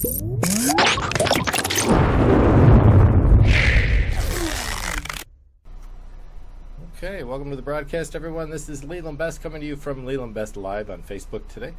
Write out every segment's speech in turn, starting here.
Okay, welcome to the broadcast, everyone. This is Leland Best coming to you from Leland Best Live on Facebook today.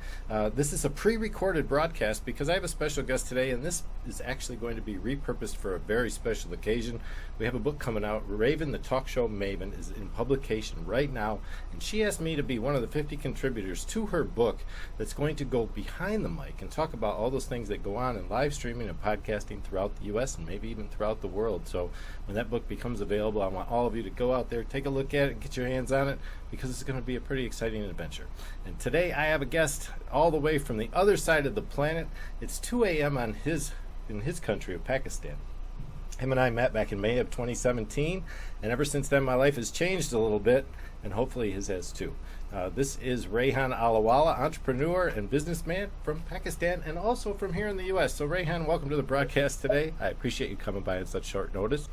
This is a pre-recorded broadcast because I have a special guest today, and this is actually going to be repurposed for a very special occasion. We have a book coming out. Raven, the talk show maven, is in publication right now, and she asked me to be one of the 50 contributors to her book that's going to go behind the mic and talk about all those things that go on in live streaming and podcasting throughout the U.S. and maybe even throughout the world. So when that book becomes available, I want all of you to go out there, take a look at it, and get your hands on it, because it's going to be a pretty exciting adventure. And today I have a guest all the way from the other side of the planet. It's 2 a.m. in his country of Pakistan. Him and I met back in May of 2017, and ever since then my life has changed a little bit, and hopefully his has too. This is Rayhan Allahwala, entrepreneur and businessman from Pakistan and also from here in the U.S. So Rayhan, welcome to the broadcast today. I appreciate you coming by on such short notice.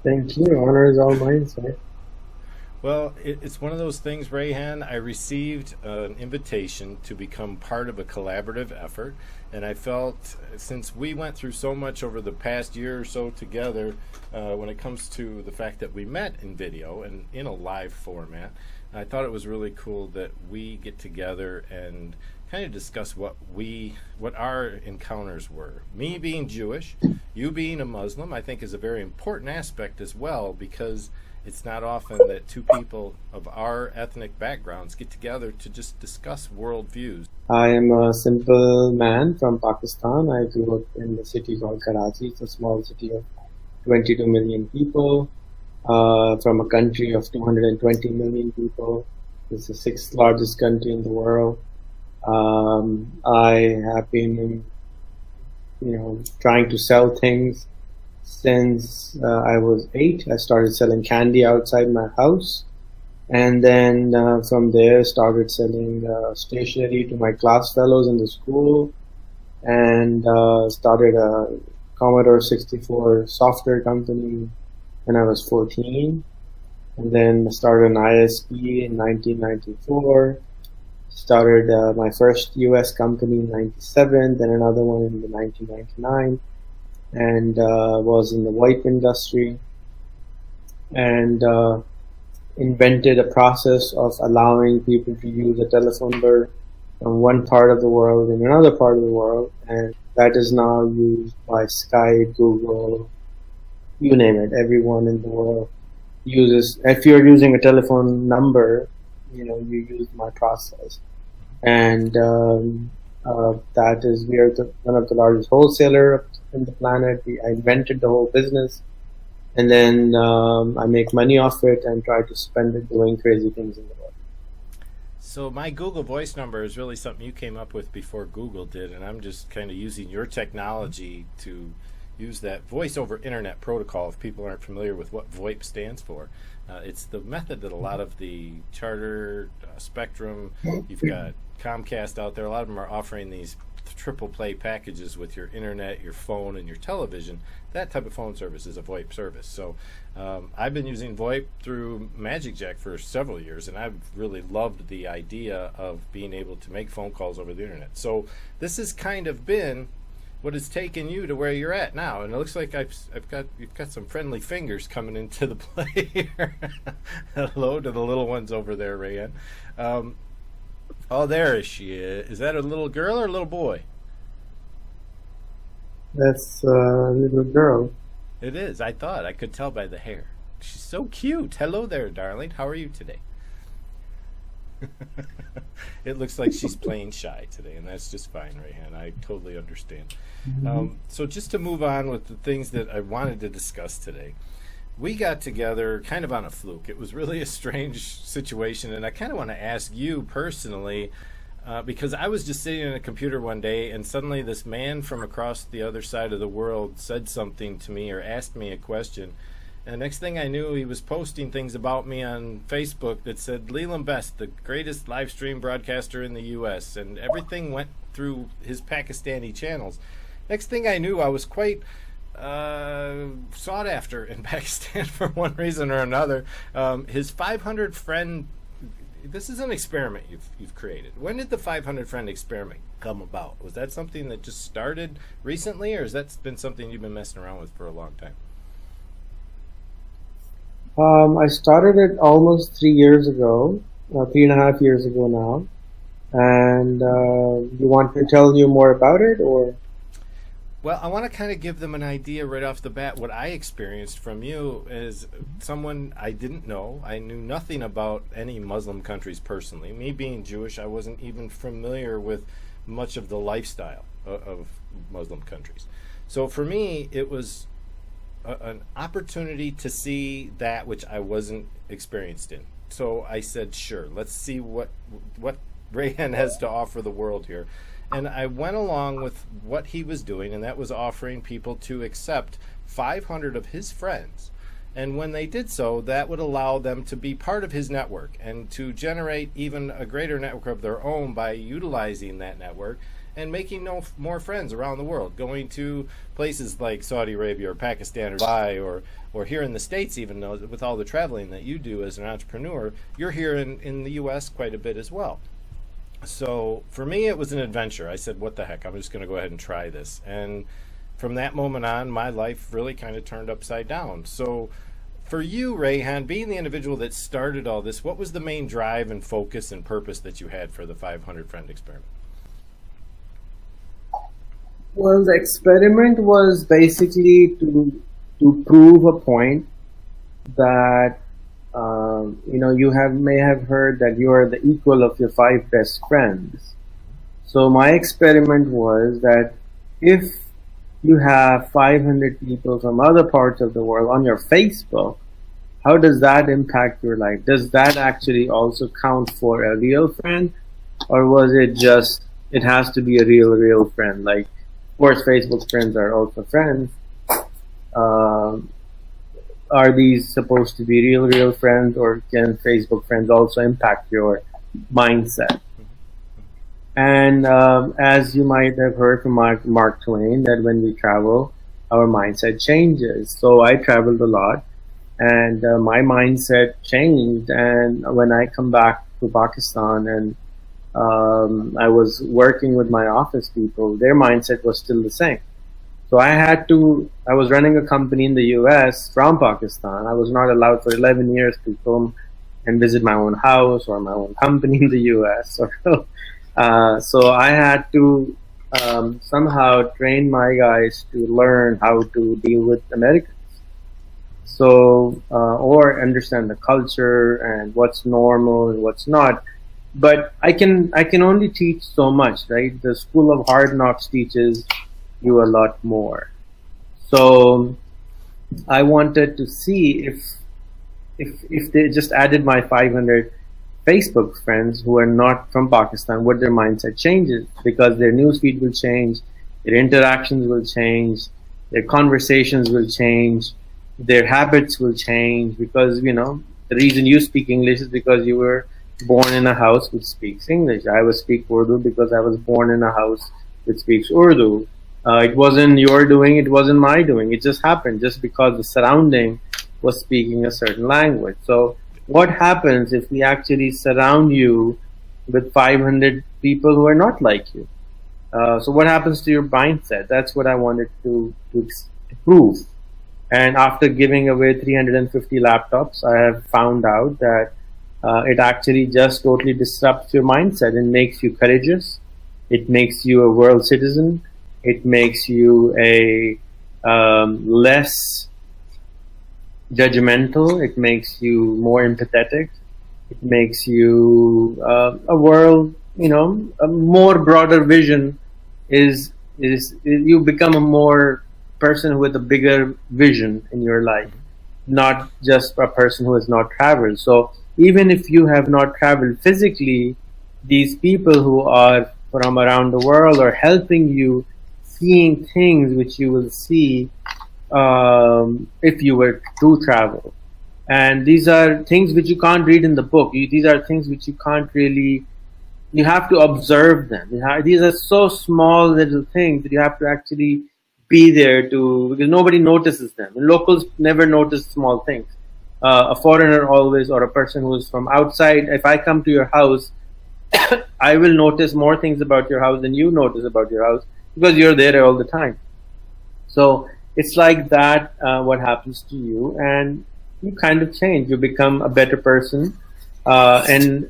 Thank you. Honor is all mine, sir. Well, it's one of those things, Rayhan. I received an invitation to become part of a collaborative effort, and I felt, since we went through so much over the past year or so together, when it comes to the fact that we met in video and in a live format, I thought it was really cool that we get together and kind of discuss what our encounters were. Me being Jewish, you being a Muslim, I think is a very important aspect as well, because it's not often that two people of our ethnic backgrounds get together to just discuss worldviews. I am a simple man from Pakistan. I grew up in the city called Karachi. It's a small city of 22 million people, from a country of 220 million people. It's the sixth largest country in the world. I have been, trying to sell things since I was 8. I started selling candy outside my house, and then from there started selling stationery to my class fellows in the school, and started a Commodore 64 software company when I was 14, and then started an ISP in 1994. Started my first US company in 97, then another one in the 1999, and was in the VoIP industry, and invented a process of allowing people to use a telephone number from one part of the world in another part of the world, and that is now used by Skype, Google, you name it. Everyone in the world uses. If you're using a telephone number, you use my process, and that is, we are one of the largest wholesaler in the planet. I invented the whole business, and then I make money off it and try to spend it doing crazy things in the world. So my Google Voice number is really something you came up with before Google did, and I'm just kind of using your technology to use that voice over internet protocol. If people aren't familiar with what VoIP stands for, it's the method that a lot of the Charter, Spectrum, you've got Comcast out there, a lot of them are offering these triple play packages with your internet, your phone, and your television. That type of phone service is a VoIP service. So I've been using VoIP through MagicJack for several years, and I've really loved the idea of being able to make phone calls over the internet. So this has kind of been what has taken you to where you're at now, and it looks like you've got some friendly fingers coming into the play here. Hello to the little ones over there, Rayhan. Oh, there she is. Is that a little girl or a little boy? That's a little girl. It is. I thought. I could tell by the hair. She's so cute. Hello there, darling. How are you today? It looks like she's playing shy today, and that's just fine, Rayhan. I totally understand. So just to move on with the things that I wanted to discuss today, we got together kind of on a fluke. It was really a strange situation, and I kind of want to ask you personally, because I was just sitting in a computer one day, and suddenly this man from across the other side of the world said something to me or asked me a question. And the next thing I knew, he was posting things about me on Facebook that said, Leland Best, the greatest live stream broadcaster in the U.S., and everything went through his Pakistani channels. Next thing I knew, I was quite sought after in Pakistan for one reason or another. His 500 friend this is an experiment you've created. When did the 500 friend experiment come about? Was that something that just started recently, or has that been something you've been messing around with for a long time? I started it almost 3 years ago, 3.5 years ago now. And you want me to tell you more about it, or? Well, I want to kind of give them an idea right off the bat. What I experienced from you is someone I didn't know. I knew nothing about any Muslim countries personally. Me being Jewish, I wasn't even familiar with much of the lifestyle of Muslim countries. So for me, it was an opportunity to see that which I wasn't experienced in. So I said, sure, let's see what Rayhan has to offer the world here. And I went along with what he was doing, and that was offering people to accept 500 of his friends. And when they did so, that would allow them to be part of his network and to generate even a greater network of their own by utilizing that network and making more friends around the world, going to places like Saudi Arabia or Pakistan or Dubai or here in the States, even though with all the traveling that you do as an entrepreneur, you're here in the U.S. quite a bit as well. So for me, it was an adventure. I said, what the heck, I'm just going to go ahead and try this. And from that moment on, my life really kind of turned upside down. So for you, Rayhan, being the individual that started all this, what was the main drive and focus and purpose that you had for the 500 friend experiment? Well, the experiment was basically to prove a point that you may have heard that you are the equal of your 5 best friends. So my experiment was that if you have 500 people from other parts of the world on your Facebook, how does that impact your life? Does that actually also count for a real friend, or was it just it has to be a real friend? Like, of course, Facebook friends are also friends. Are these supposed to be real friends, or can Facebook friends also impact your mindset? And as you might have heard from Mark Twain, that when we travel, our mindset changes. So I traveled a lot, and my mindset changed. And when I come back to Pakistan and I was working with my office people, their mindset was still the same. So I was running a company in the US from Pakistan. I was not allowed for 11 years to come and visit my own house or my own company in the US. So I had to somehow train my guys to learn how to deal with Americans. So, or understand the culture and what's normal and what's not. But I can only teach so much, right? The School of Hard Knocks teaches you a lot more. So I wanted to see if they just added my 500 Facebook friends who are not from Pakistan, what their mindset changes, because their newsfeed will change, their interactions will change, their conversations will change, their habits will change, because the reason you speak English is because you were born in a house which speaks English. I was speak Urdu because I was born in a house which speaks Urdu. It wasn't your doing, it wasn't my doing. It just happened just because the surrounding was speaking a certain language. So what happens if we actually surround you with 500 people who are not like you? So what happens to your mindset? That's what I wanted to prove. And after giving away 350 laptops, I have found out that it actually just totally disrupts your mindset and makes you courageous. It makes you a world citizen. It makes you a less judgmental. It makes you more empathetic. It makes you a world, a more broader vision. Is you become a more person with a bigger vision in your life, not just a person who has not traveled. So even if you have not traveled physically, these people who are from around the world are helping you seeing things which you will see if you were to travel. And these are things which you can't read in the book. These are things which you can't really, you have to observe them. These are so small little things that you have to actually be there to, because nobody notices them. Locals never notice small things. a foreigner always, or a person who's from outside, if I come to your house, I will notice more things about your house than you notice about your house because you're there all the time. So it's like that, what happens to you, and you kind of change. You become a better person. And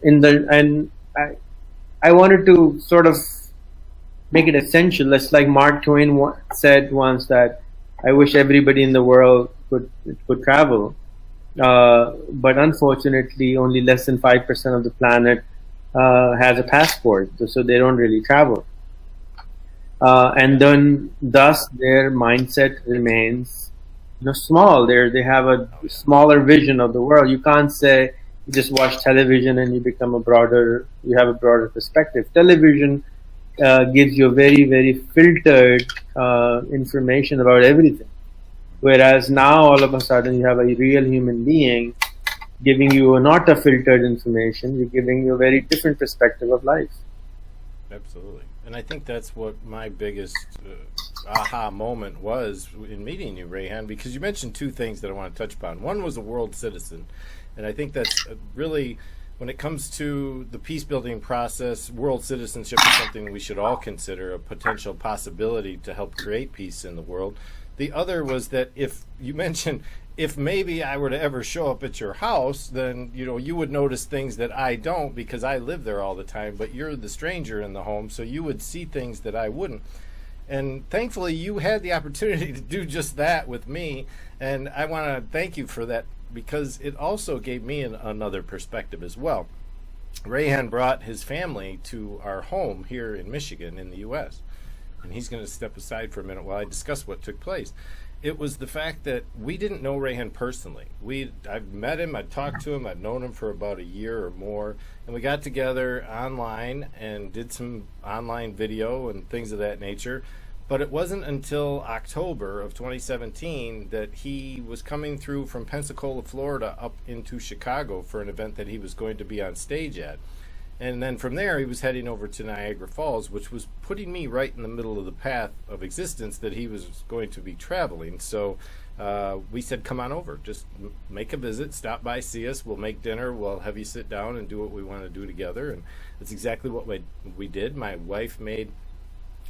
I wanted to sort of make it essential. It's like Mark Twain said once, that I wish everybody in the world could travel. But unfortunately, only less than 5% of the planet has a passport, so they don't really travel. And then, thus, their mindset remains, small. They have a smaller vision of the world. You can't say you just watch television and you have a broader perspective. Television gives you a very, very filtered information about everything. Whereas now, all of a sudden, you have a real human being giving you not a filtered information. You're giving you a very different perspective of life. Absolutely. And I think that's what my biggest aha moment was in meeting you, Rayhan, because you mentioned two things that I want to touch upon. One was a world citizen. And I think that's really, when it comes to the peace building process, world citizenship is something we should all consider a potential possibility to help create peace in the world. The other was that if maybe I were to ever show up at your house, then you would notice things that I don't because I live there all the time, but you're the stranger in the home, so you would see things that I wouldn't. And thankfully you had the opportunity to do just that with me, and I want to thank you for that, because it also gave me another perspective as well. Rayhan brought his family to our home here in Michigan in the U.S., and he's going to step aside for a minute while I discuss what took place. It was the fact that we didn't know Rayhan personally. I've met him, I've talked to him, I've known him for about a year or more, and we got together online and did some online video and things of that nature. But it wasn't until October of 2017 that he was coming through from Pensacola, Florida, up into Chicago for an event that he was going to be on stage at. And then from there, he was heading over to Niagara Falls, which was putting me right in the middle of the path of existence that he was going to be traveling. So we said, come on over, just make a visit, stop by, see us, we'll make dinner, we'll have you sit down and do what we want to do together. And that's exactly what we did. My wife made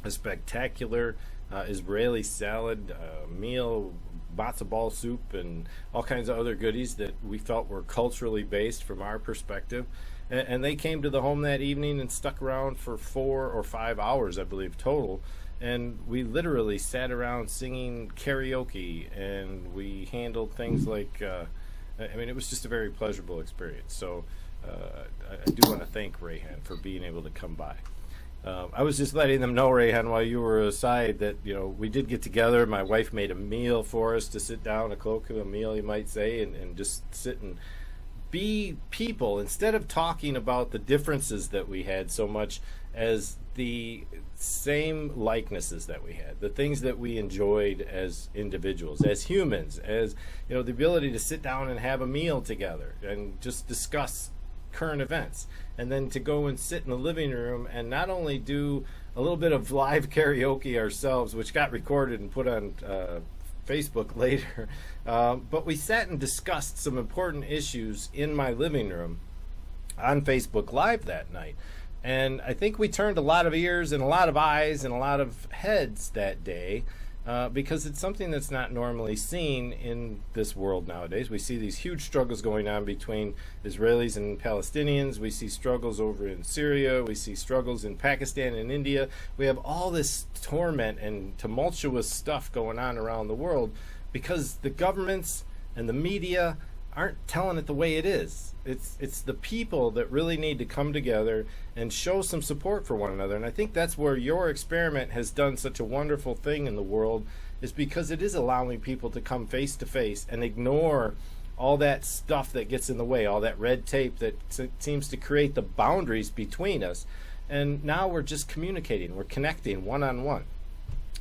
a spectacular Israeli salad meal, matzo ball soup, and all kinds of other goodies that we felt were culturally based from our perspective. And they came to the home that evening and stuck around for 4 or 5 hours, I believe, total. And we literally sat around singing karaoke, and we handled things like, it was just a very pleasurable experience. So I do want to thank Rayhan for being able to come by. I was just letting them know, Rayhan, while you were aside, that we did get together. My wife made a meal for us to sit down, a colloquial meal, you might say, and just sit and be people, instead of talking about the differences that we had so much as the same likenesses that we had, the things that we enjoyed as individuals, as humans, as the ability to sit down and have a meal together and just discuss current events, and then to go and sit in the living room and not only do a little bit of live karaoke ourselves, which got recorded and put on Facebook later, but we sat and discussed some important issues in my living room on Facebook Live that night. And I think we turned a lot of ears and a lot of eyes and a lot of heads that day, because it's something that's not normally seen in this world nowadays. We see these huge struggles going on between Israelis and Palestinians. We see struggles over in Syria. We see struggles in Pakistan and India. We have all this torment and tumultuous stuff going on around the world because the governments and the media aren't telling it the way it is. It's the people that really need to come together and show some support for one another. And I think that's where your experiment has done such a wonderful thing in the world, is because it is allowing people to come face to face and ignore all that stuff that gets in the way, all that red tape that seems to create the boundaries between us. And now we're just communicating, we're connecting one-on-one.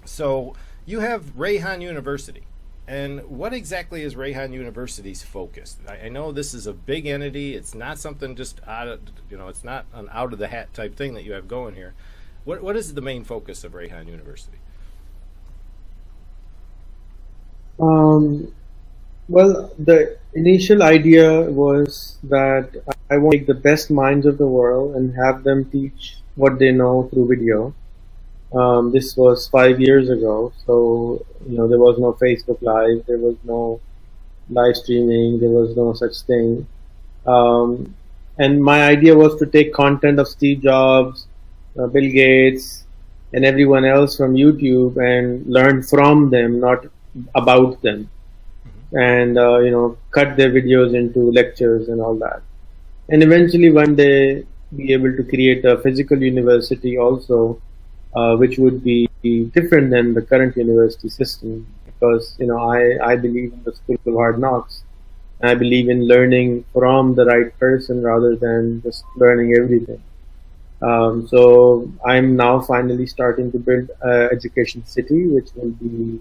So you have Rayhan University. And what exactly is Rayhan University's focus? I know this is a big entity. It's not something just it's not an out of the hat type thing that you have going here. What is the main focus of Rayhan University? Well, the Initial idea was that I want to take the best minds of the world and have them teach what they know through video. This was 5 years ago, so there was no Facebook Live, there was no live streaming, there was no such thing. And my idea was to take content of Steve Jobs, Bill Gates, and everyone else from YouTube and learn from them, not about them, and cut their videos into lectures and all that. And eventually one day be able to create a physical university also, which would be different than the current university system, because I believe in the school of hard knocks. I believe in learning from the right person rather than just learning everything. So I'm now finally starting to build Education City, which will be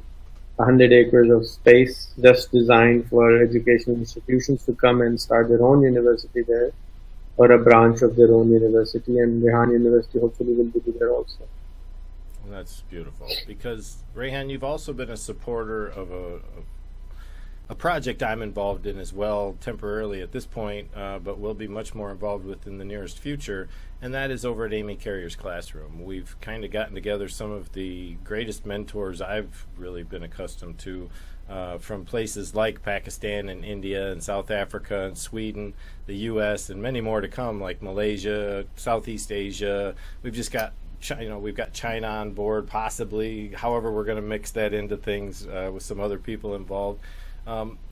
100 acres of space just designed for educational institutions to come and start their own university there, or a branch of their own university, and Rehan University hopefully will be there also. Well, that's beautiful, because Rehan, you've also been a supporter of a project I'm involved in as well, temporarily at this point, but will be much more involved with in the nearest future, and that is over at Amy Carrier's classroom. We've kind of gotten together some of the greatest mentors I've really been accustomed to, from places like Pakistan and India and South Africa and Sweden, the U.S., and many more to come, like Malaysia, Southeast Asia. We've just got we've got China on board, possibly. However, we're going to mix that into things with some other people involved.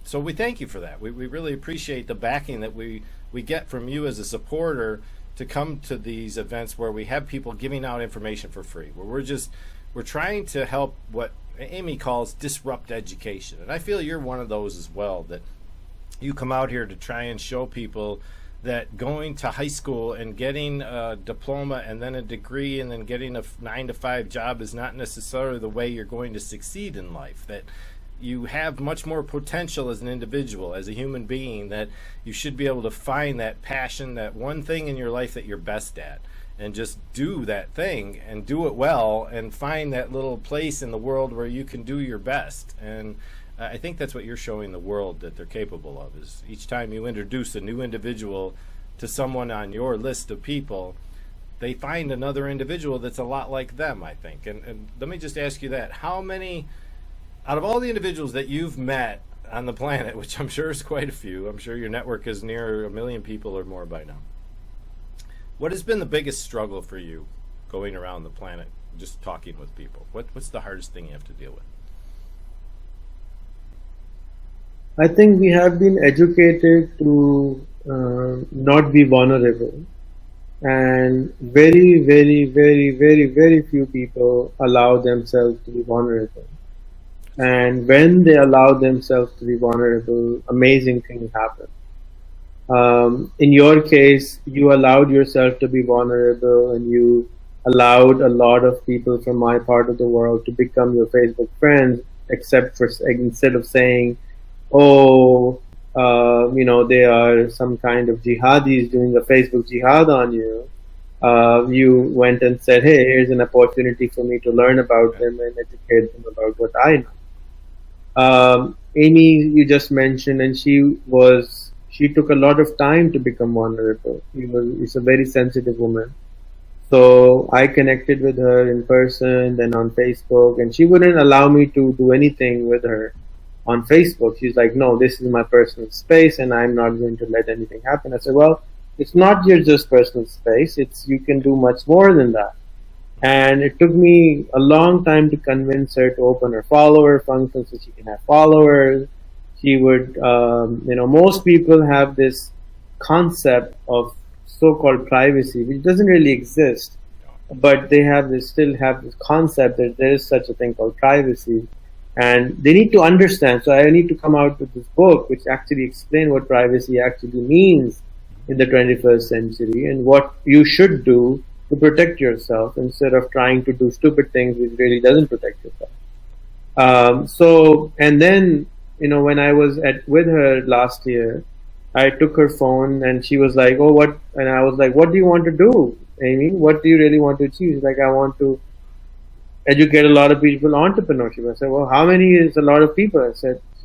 So we thank you for that. We really appreciate the backing that we get from you as a supporter to come to these events where we have people giving out information for free, where we're trying to help what Amy calls disrupt education. And I feel you're one of those as well, that you come out here to try and show people that going to high school and getting a diploma and then a degree and then getting a 9-to-5 job is not necessarily the way you're going to succeed in life, that you have much more potential as an individual, as a human being, that you should be able to find that passion, that one thing in your life that you're best at, and just do that thing and do it well and find that little place in the world where you can do your best. And I think that's what you're showing the world that they're capable of, is each time you introduce a new individual to someone on your list of people, they find another individual that's a lot like them, I think. And let me just ask you that. How many, out of all the individuals that you've met on the planet, which I'm sure is quite a few, I'm sure your network is near 1 million people or more by now, what has been the biggest struggle for you going around the planet, just talking with people? What's the hardest thing you have to deal with? I think we have been educated to not be vulnerable, and very, very, very, very, very few people allow themselves to be vulnerable. And when they allow themselves to be vulnerable, amazing things happen. In your case, you allowed yourself to be vulnerable, and you allowed a lot of people from my part of the world to become your Facebook friends, except for instead of saying, oh, they are some kind of jihadis doing a Facebook jihad on you. You went and said, hey, here's an opportunity for me to learn about them and educate them about what I know. Amy, you just mentioned, and she took a lot of time to become vulnerable. She's a very sensitive woman. So I connected with her in person, then on Facebook, and she wouldn't allow me to do anything with her on Facebook. She's like, no, this is my personal space and I'm not going to let anything happen. I said, well, it's not your just personal space. You can do much more than that. And it took me a long time to convince her to open her follower function so she can have followers. She would, most people have this concept of so-called privacy, which doesn't really exist, but they still have this concept that there is such a thing called privacy. And they need to understand. So I need to come out with this book which actually explains what privacy actually means in the 21st century and what you should do to protect yourself instead of trying to do stupid things which really doesn't protect yourself. And then, when I was with her last year, I took her phone and she was like, oh, what? And I was like, what do you want to do, Amy? What do you really want to achieve? She's like, I want to educate a lot of people on entrepreneurship. I said, well, how many is a lot of people?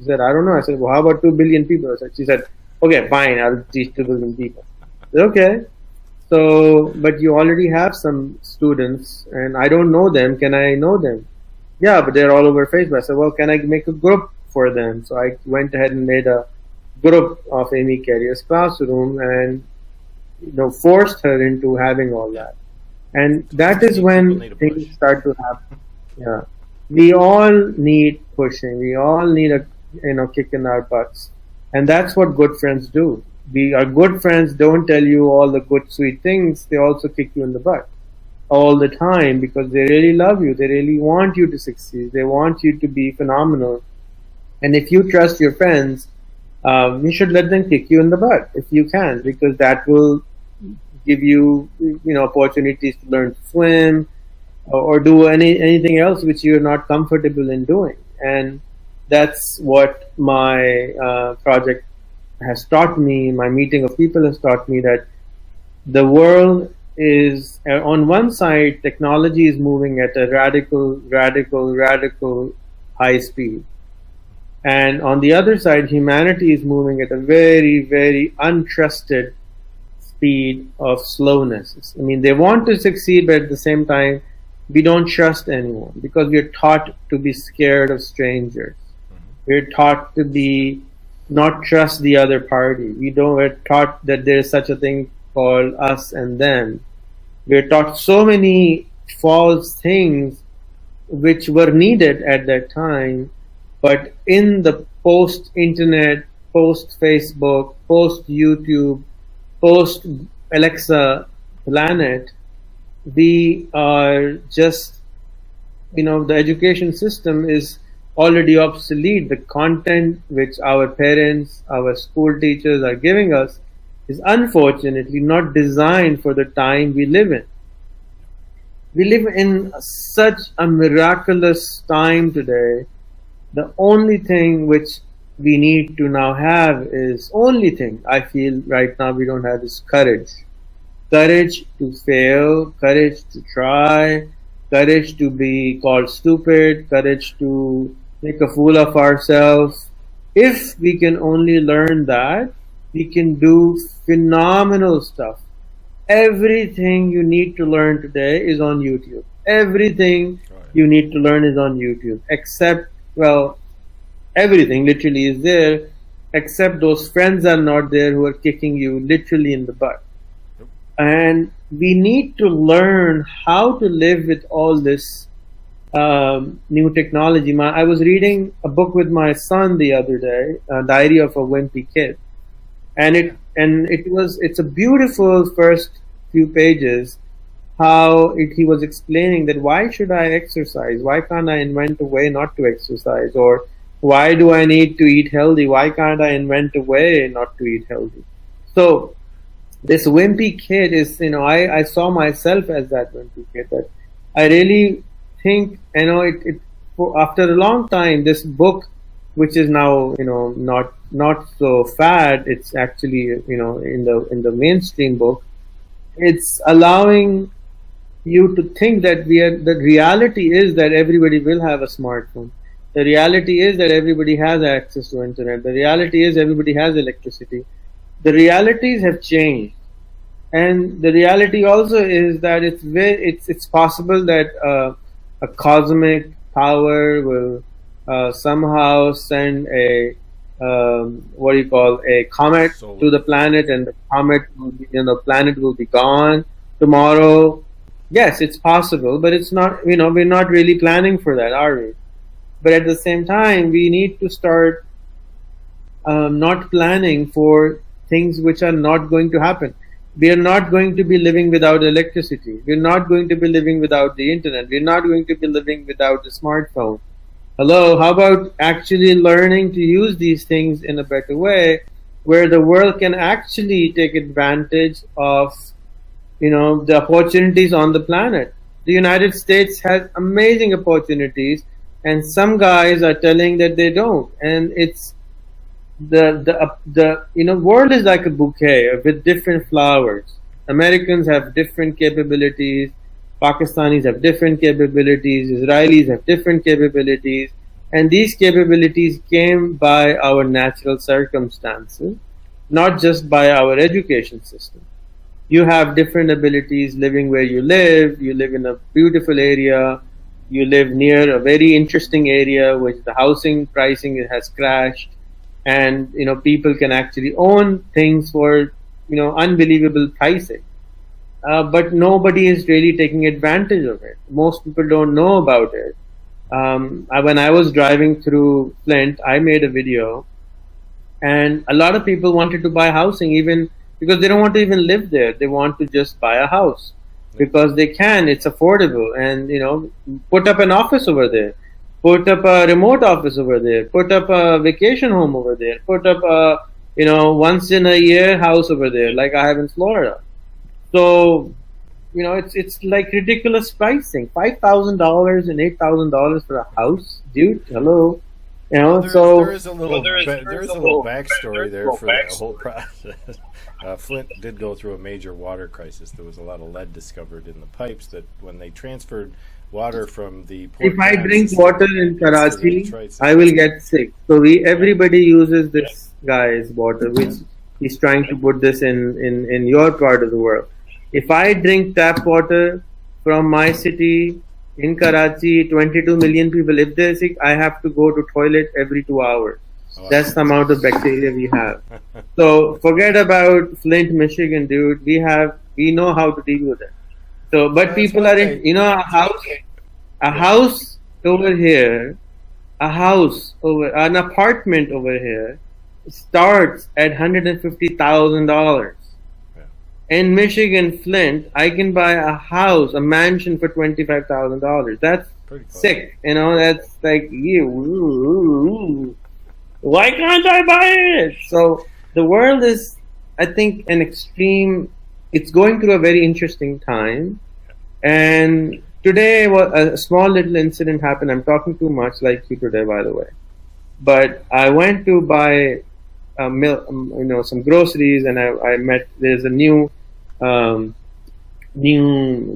She said, I don't know. I said, well, how about 2 billion people? She said, okay, fine, I'll teach 2 billion people. I said, okay. So, but you already have some students and I don't know them. Can I know them? Yeah, but they're all over Facebook. I said, well, can I make a group for them? So I went ahead and made a group of Amy Carrier's classroom and, forced her into having all that. And that is when things start to happen. Yeah. We all need pushing. We all need a, kick in our butts. And that's what good friends do. Our good friends don't tell you all the good, sweet things. They also kick you in the butt all the time because they really love you. They really want you to succeed. They want you to be phenomenal. And if you trust your friends, you should let them kick you in the butt if you can, because that will give you, opportunities to learn to swim or do anything else which you're not comfortable in doing. And that's what my project has taught me. My meeting of people has taught me that the world is, on one side, technology is moving at a radical high speed. And on the other side, humanity is moving at a very, very untrusted speed of slowness. I mean, they want to succeed, but at the same time, we don't trust anyone because we're taught to be scared of strangers. We're taught to not trust the other party. We're taught that there is such a thing called us and them. We're taught so many false things which were needed at that time, but in the post-internet, post-Facebook, post-YouTube, post-Alexa planet, we are just, the education system is already obsolete. The content which our parents, our school teachers are giving us is unfortunately not designed for the time we live in. We live in such a miraculous time today. The only thing which we need to now have is, only thing I feel right now we don't have is courage. Courage to fail, courage to try, courage to be called stupid, courage to make a fool of ourselves. If we can only learn that, we can do phenomenal stuff. Everything you need to learn today is on YouTube. Everything you need to learn is on YouTube, except, everything literally is there, except those friends are not there who are kicking you literally in the butt. And we need to learn how to live with all this new technology. I was reading a book with my son the other day, Diary of a Wimpy Kid, and it's a beautiful first few pages. How he was explaining that why should I exercise? Why can't I invent a way not to exercise? Or why do I need to eat healthy? Why can't I invent a way not to eat healthy? So this wimpy kid is, I saw myself as that wimpy kid. But I really think, after a long time, this book, which is now, not so fad, it's actually, in the mainstream book, it's allowing you to think that the reality is that everybody will have a smartphone. The reality is that everybody has access to internet. The reality is everybody has electricity. The realities have changed, and the reality also is that it's possible that a cosmic power will somehow send a comet to the planet, and the comet will be, planet will be gone tomorrow. Yes, it's possible, but it's not. We're not really planning for that, are we? But at the same time, we need to start not planning for things which are not going to happen. We are not going to be living without electricity. We're not going to be living without the internet. We're not going to be living without the smartphone. Hello, how about actually learning to use these things in a better way, where the world can actually take advantage of, the opportunities on the planet. The United States has amazing opportunities, and some guys are telling that they don't. And it's the world is like a bouquet with different flowers. Americans have different capabilities. Pakistanis have different capabilities. Israelis have different capabilities. And these capabilities came by our natural circumstances, not just by our education system. You have different abilities living where you live in a beautiful area, you live near a very interesting area which the housing pricing has crashed, and people can actually own things for unbelievable pricing. But nobody is really taking advantage of it. Most people don't know about it. When I was driving through Flint, I made a video, and a lot of people wanted to buy housing even because they don't want to even live there. They want to just buy a house because they can. It's affordable, and put up an office over there, put up a remote office over there, put up a vacation home over there, put up a once in a year house over there, like I have in Florida. So it's like ridiculous pricing. $5,000 and $8,000 for a house, dude. Hello. There is a little backstory there for the whole process. Flint did go through a major water crisis. There was a lot of lead discovered in the pipes that when they transferred water from the port. If I drink water in Karachi, I will get sick. So everybody uses this guy's water, which he's trying to put this in your part of the world. If I drink tap water from my city in Karachi, 22 million people, if they're sick, I have to go to toilet every 2 hours. That's the amount of bacteria we have. So forget about Flint, Michigan, dude. We know how to deal with it. So, but people are in, a house over here, an apartment over here starts at $150,000. In Michigan, Flint, I can buy a house, a mansion for $25,000. That's sick. That's like, why can't I buy it? So the world is, I think, it's going through a very interesting time. And today, a small little incident happened. I'm talking too much like you today, by the way. But I went to buy some groceries, and I met, there's a new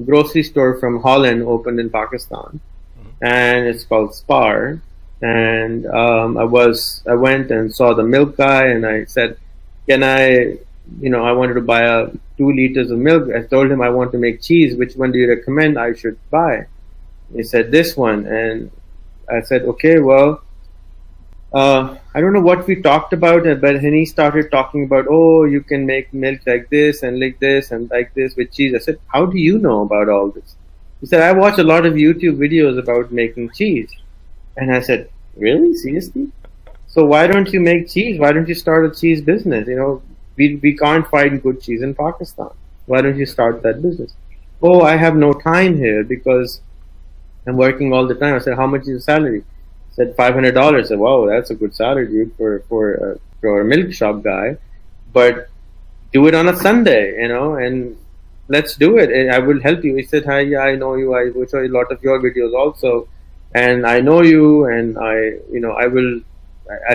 grocery store from Holland opened in Pakistan, and it's called Spar. And I went and saw the milk guy, and I said, can I wanted to buy 2 liters of milk. I told him I want to make cheese. Which one do you recommend I should buy? He said this one, and I said, okay, well, I don't know what we talked about, but then he started talking about, you can make milk like this and like this and like this with cheese. I said, how do you know about all this? He said, I watch a lot of YouTube videos about making cheese. And I said, really? Seriously? So why don't you make cheese? Why don't you start a cheese business? We can't find good cheese in Pakistan. Why don't you start that business? Oh, I have no time here because I'm working all the time. I said, how much is your salary? He said, $500. I said, wow, that's a good salary, dude, for a milk shop guy. But do it on a Sunday, and let's do it. And I will help you. He said, hi, yeah, I know you. I will show you a lot of your videos also. And I know you, and I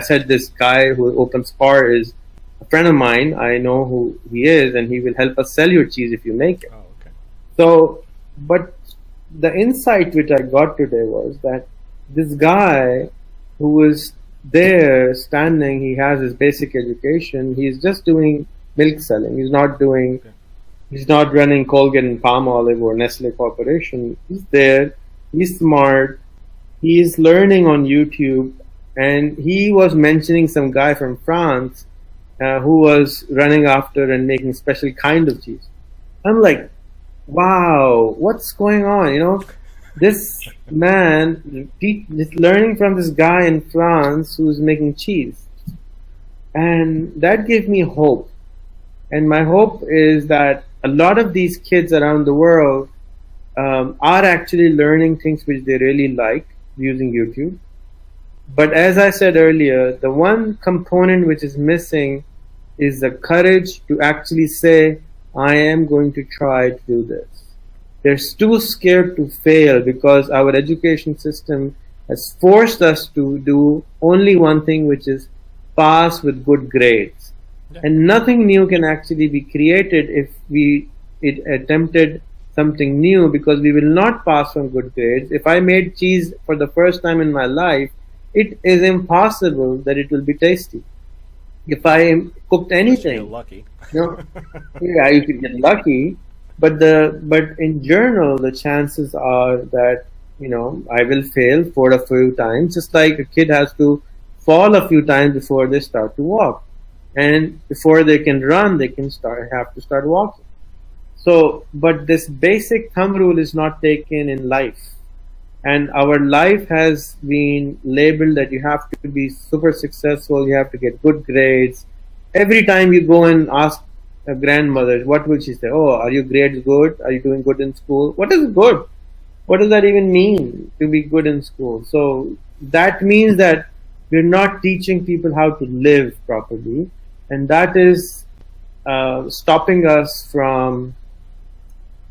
said, this guy who opens Spar is a friend of mine. I know who he is, and he will help us sell your cheese if you make it. Oh, okay. So, but the insight which I got today was that this guy who was there standing, he has his basic education. He's just doing milk selling. He's not running Colgate and Palmolive or Nestle Corporation. He's there. He's smart. He's learning on YouTube. And he was mentioning some guy from France who was running after and making special kind of cheese. I'm like, wow, what's going on? This man is learning from this guy in France who's making cheese. And that gave me hope. And my hope is that a lot of these kids around the world are actually learning things which they really like using YouTube. But as I said earlier, the one component which is missing is the courage to actually say, I am going to try to do this. They're too scared to fail because our education system has forced us to do only one thing, which is pass with good grades. Yeah. And nothing new can actually be created if we attempted something new, because we will not pass on good grades. If I made cheese for the first time in my life, it is impossible that it will be tasty. If I cooked anything, lucky. yeah, you could get lucky, but in general, the chances are that I will fail for a few times, just like a kid has to fall a few times before they start to walk, and before they can run, they have to start walking. So, but this basic thumb rule is not taken in life. And our life has been labeled that you have to be super successful, you have to get good grades. Every time you go and ask a grandmother, what will she say? Oh, are your grades good? Are you doing good in school? What is good? What does that even mean, to be good in school? So that means that we're not teaching people how to live properly, and that is stopping us from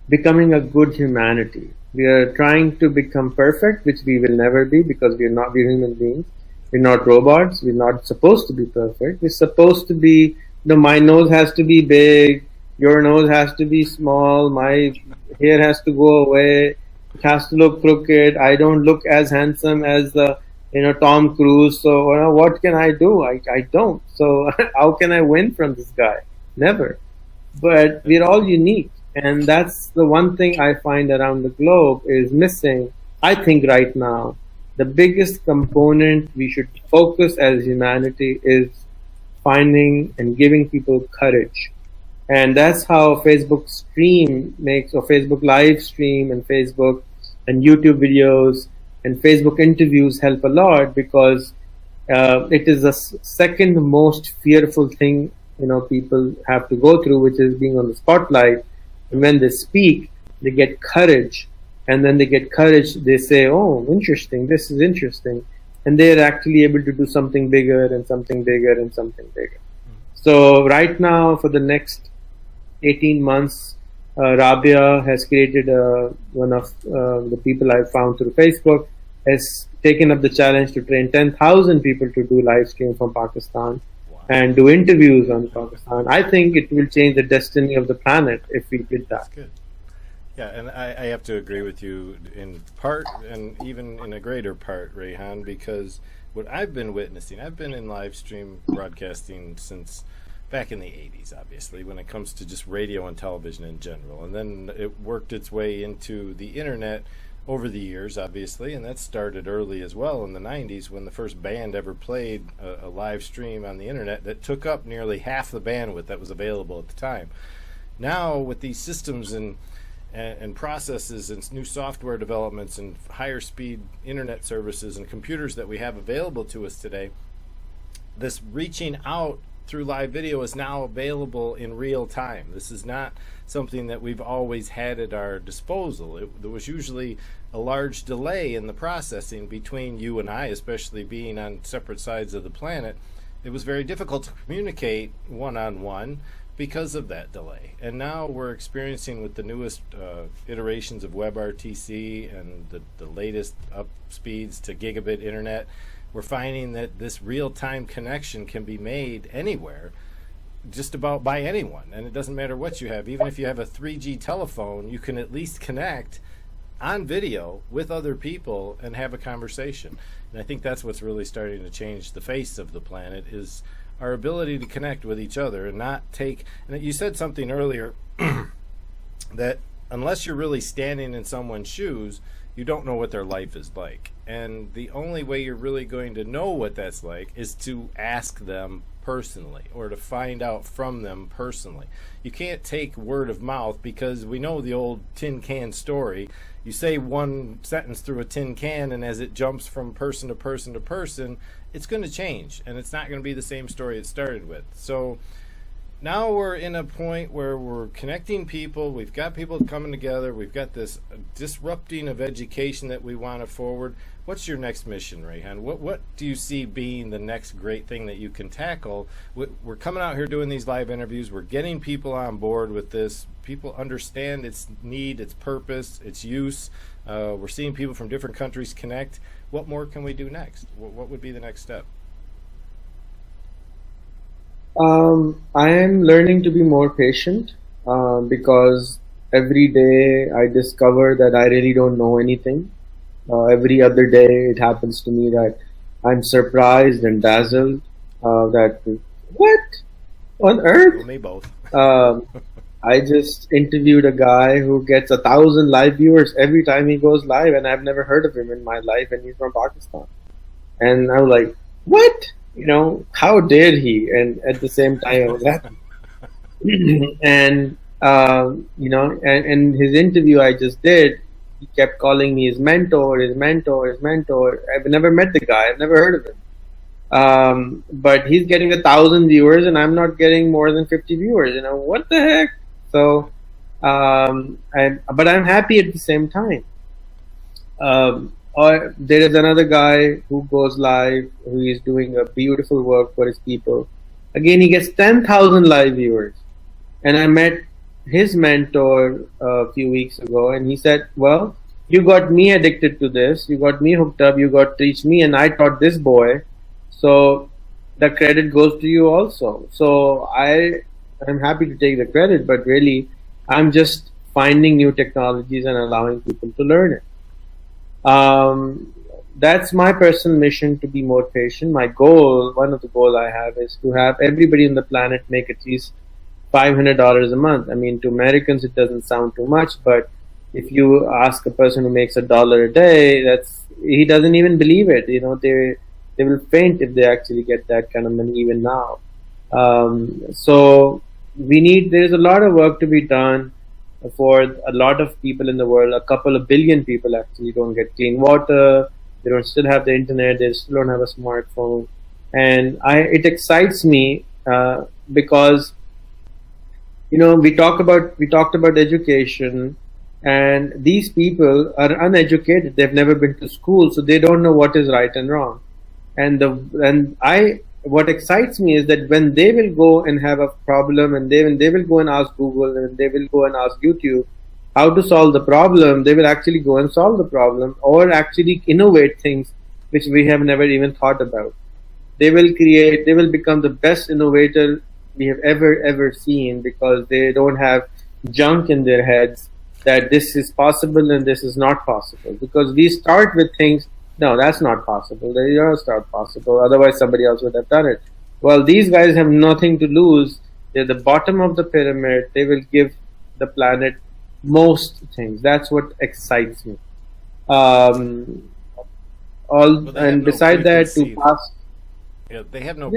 becoming a good humanity. We are trying to become perfect, which we will never be, because we're human beings. We're not robots. We're not supposed to be perfect. We're supposed to be, my nose has to be big, your nose has to be small, my hair has to go away, it has to look crooked, I don't look as handsome as Tom Cruise, so what can I do? I don't. So how can I win from this guy? Never. But we're all unique. And that's the one thing I find around the globe is missing. I think right now, the biggest component we should focus as humanity is finding and giving people courage. And that's how Facebook live stream and Facebook and YouTube videos and Facebook interviews help a lot, because it is the second most fearful thing people have to go through, which is being on the spotlight. And when they speak, they get courage. And then they get courage, they say, oh, interesting, this is interesting. And they're actually able to do something bigger and something bigger and something bigger. So right now, for the next 18 months, Rabia has created, one of the people I've found through Facebook, has taken up the challenge to train 10,000 people to do live stream from Pakistan. And do interviews on Pakistan. I think it will change the destiny of the planet if we did that. That's good. Yeah, and I have to agree with you in part, and even in a greater part, Rehan, because what I've been witnessing, I've been in live stream broadcasting since back in the 80s, obviously, when it comes to just radio and television in general. And then it worked its way into the internet over the years, obviously, and that started early as well in the 90s, when the first band ever played a live stream on the internet that took up nearly half the bandwidth that was available at the time. Now, with these systems and processes and new software developments and higher speed internet services and computers that we have available to us today, this reaching out through live video is now available in real time. This is not something that we've always had at our disposal. There was usually a large delay in the processing between you and I, especially being on separate sides of the planet. It was very difficult to communicate one-on-one because of that delay. And now we're experiencing, with the newest iterations of WebRTC and the latest up speeds to gigabit internet, we're finding that this real-time connection can be made anywhere, just about by anyone. And it doesn't matter what you have. Even if you have a 3G telephone, you can at least connect on video with other people and have a conversation. And I think that's what's really starting to change the face of the planet, is our ability to connect with each other and not take, and you said something earlier that unless you're really standing in someone's shoes, you don't know what their life is like. And the only way you're really going to know what that's like is to ask them personally, or to find out from them personally. You can't take word of mouth, because we know the old tin can story. You say one sentence through a tin can, and as it jumps from person to person to person, it's going to change, and it's not going to be the same story it started with. So now we're in a point where we're connecting people. We've got people coming together. We've got this disrupting of education that we want to forward. What's your next mission, Rehan? What do you see being the next great thing that you can tackle? We're coming out here doing these live interviews. We're getting people on board with this. People understand its need, its purpose, its use. We're seeing people from different countries connect. What more can we do next? What would be the next step? I am learning to be more patient, because every day I discover that I really don't know anything. Every other day it happens to me that I'm surprised and dazzled that what on earth? Well, me both. Um, I just interviewed a guy who gets 1,000 live viewers every time he goes live, and I've never heard of him in my life, and he's from Pakistan. And I was like, what? You know, how dare he? And at the same time, I was happy. And you know, and his interview I just did, he kept calling me his mentor, his mentor, his mentor. I've never met the guy. I've never heard of him. But he's getting 1,000 viewers, and I'm not getting more than 50 viewers. You know, what the heck? So, but I'm happy at the same time. Or there is another guy who goes live, who is doing a beautiful work for his people. Again, he gets 10,000 live viewers. And I met his mentor a few weeks ago, and he said, well, you got me addicted to this, you got me hooked up, you got to teach me, and I taught this boy. So the credit goes to you also. So I'm happy to take the credit, but really, I'm just finding new technologies and allowing people to learn it. That's my personal mission, to be more patient. My goal, one of the goals I have, is to have everybody on the planet make at least $500 a month. I mean, to Americans, it doesn't sound too much, but if you ask a person who makes $1 a day, he doesn't even believe it. You know, they will faint if they actually get that kind of money even now. So there's a lot of work to be done for a lot of people in the world. A couple of billion people actually don't get clean water. They don't still have the internet. They still don't have a smartphone. And it excites me because, you know, we talked about education, and these people are uneducated. They've never been to school, so they don't know what is right and wrong. What excites me is that when they will go and have a problem, and they will go and ask Google, and they will go and ask YouTube how to solve the problem, they will actually go and solve the problem, or actually innovate things which we have never even thought about. They will become the best innovator we have ever seen, because they don't have junk in their heads that this is possible and this is not possible. Because we start with things, no, that's not possible. They don't start possible. Otherwise, somebody else would have done it. Well, these guys have nothing to lose. They're the bottom of the pyramid. They will give the planet most things. That's what excites me. Beside that, to pass. Yeah, they have no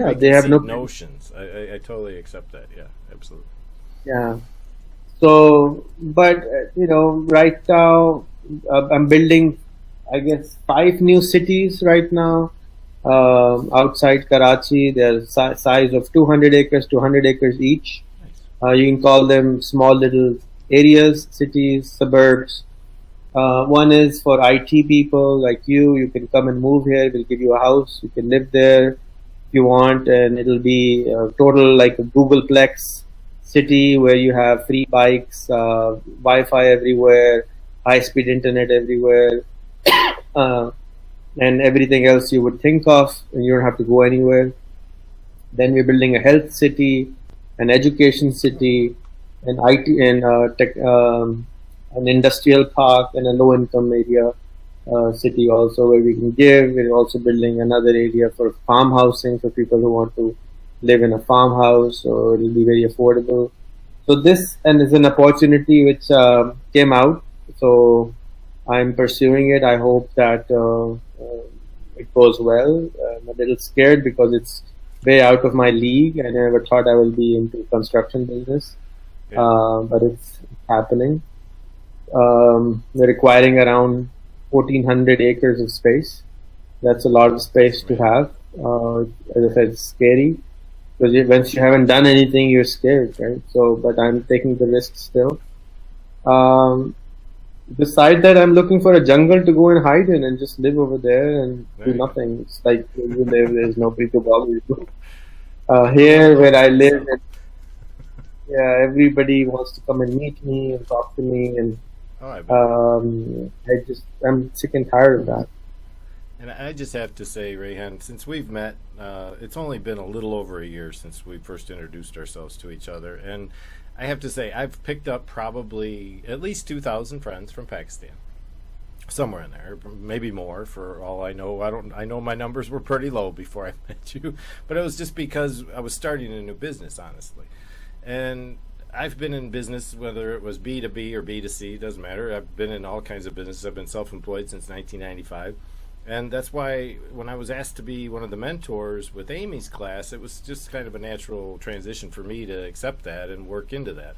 notions. I totally accept that. Yeah, absolutely. Yeah. So, but you know, right now I'm building, I guess, 5 new cities right now outside Karachi. They're size of 200 acres, 200 acres each. Nice. You can call them small little areas, cities, suburbs. One is for IT people like you. You can come and move here. We'll give you a house. You can live there if you want, and it'll be total like a Googleplex city where you have free bikes, Wi-Fi everywhere, high-speed internet everywhere, and everything else you would think of, and you don't have to go anywhere. Then we're building a health city, an education city, an IT and an industrial park, and a low-income area city also where we can give. We're also building another area for farm housing for people who want to live in a farmhouse, so it'll be very affordable. So this is an opportunity which came out, so I'm pursuing it. I hope that it goes well. I'm a little scared because it's way out of my league. I never thought I will be into construction business, but it's happening. We're requiring around 1,400 acres of space. That's a lot of space to have. As I said, it's scary. Because once you haven't done anything, you're scared, right? So, but I'm taking the risk still. Besides that, I'm looking for a jungle to go and hide in and just live over there and do nothing. It's like you live, there's nobody to bother you. Here, where I live, everybody wants to come and meet me and talk to me, and I'm sick and tired of that. And I just have to say, Rehan, since we've met, it's only been a little over a year since we first introduced ourselves to each other. And I have to say, I've picked up probably at least 2,000 friends from Pakistan. somewhere in there, maybe more for all I know. I know my numbers were pretty low before I met you, but it was just because I was starting a new business, honestly. And I've been in business, whether it was B2B or B2C, doesn't matter. I've been in all kinds of businesses. I've been self-employed since 1995. And that's why when I was asked to be one of the mentors with Amy's class, it was just kind of a natural transition for me to accept that and work into that.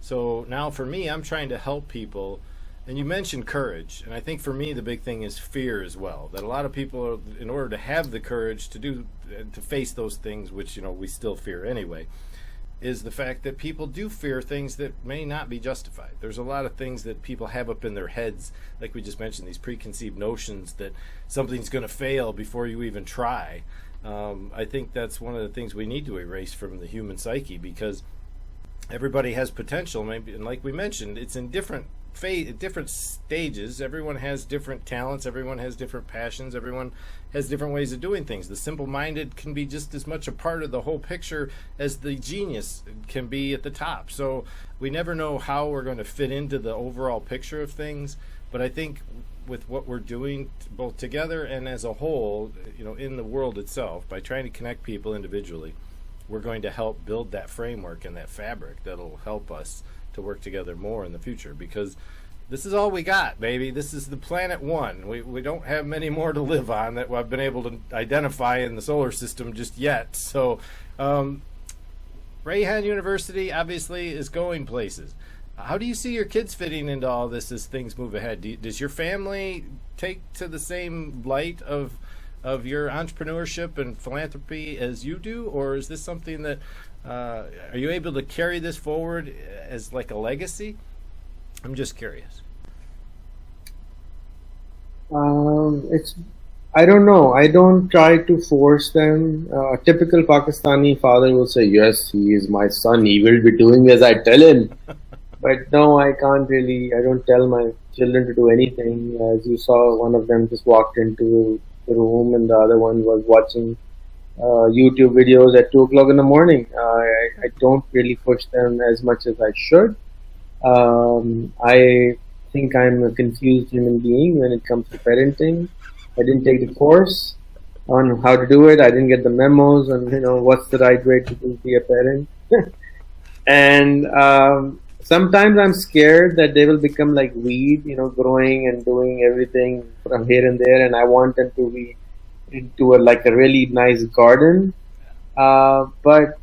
So now for me, I'm trying to help people. And you mentioned courage. And I think for me, the big thing is fear as well. That a lot of people, in order to have the courage to face those things, which, we still fear anyway, is the fact that people do fear things that may not be justified. There's a lot of things that people have up in their heads, like we just mentioned, these preconceived notions that something's going to fail before you even try. I think that's one of the things we need to erase from the human psyche, because everybody has potential, maybe, and like we mentioned, it's in different stages. Everyone has different talents, everyone has different passions, everyone has different ways of doing things. The simple-minded can be just as much a part of the whole picture as the genius can be at the top. So we never know how we're going to fit into the overall picture of things, but I think with what we're doing both together and as a whole, in the world itself, by trying to connect people individually, we're going to help build that framework and that fabric that'll help us to work together more in the future, because this is all we got, baby. This is the planet one. We don't have many more to live on that I've been able to identify in the solar system just yet. So Rayhan University obviously is going places. How do you see your kids fitting into all this as things move ahead? Does your family take to the same light of your entrepreneurship and philanthropy as you do, or is this something that are you able to carry this forward as like a legacy? I'm just curious. I don't know. I don't try to force them. A typical Pakistani father will say, "Yes, he is my son. He will be doing as I tell him." But no, I can't really. I don't tell my children to do anything. As you saw, one of them just walked into the room, and the other one was watching YouTube videos at 2 o'clock in the morning. I don't really push them as much as I should. I think I'm a confused human being when it comes to parenting. I didn't take the course on how to do it. I didn't get the memos on what's the right way to be a parent. And sometimes I'm scared that they will become like weed, growing and doing everything from here and there, and I want them to be into a really nice garden. But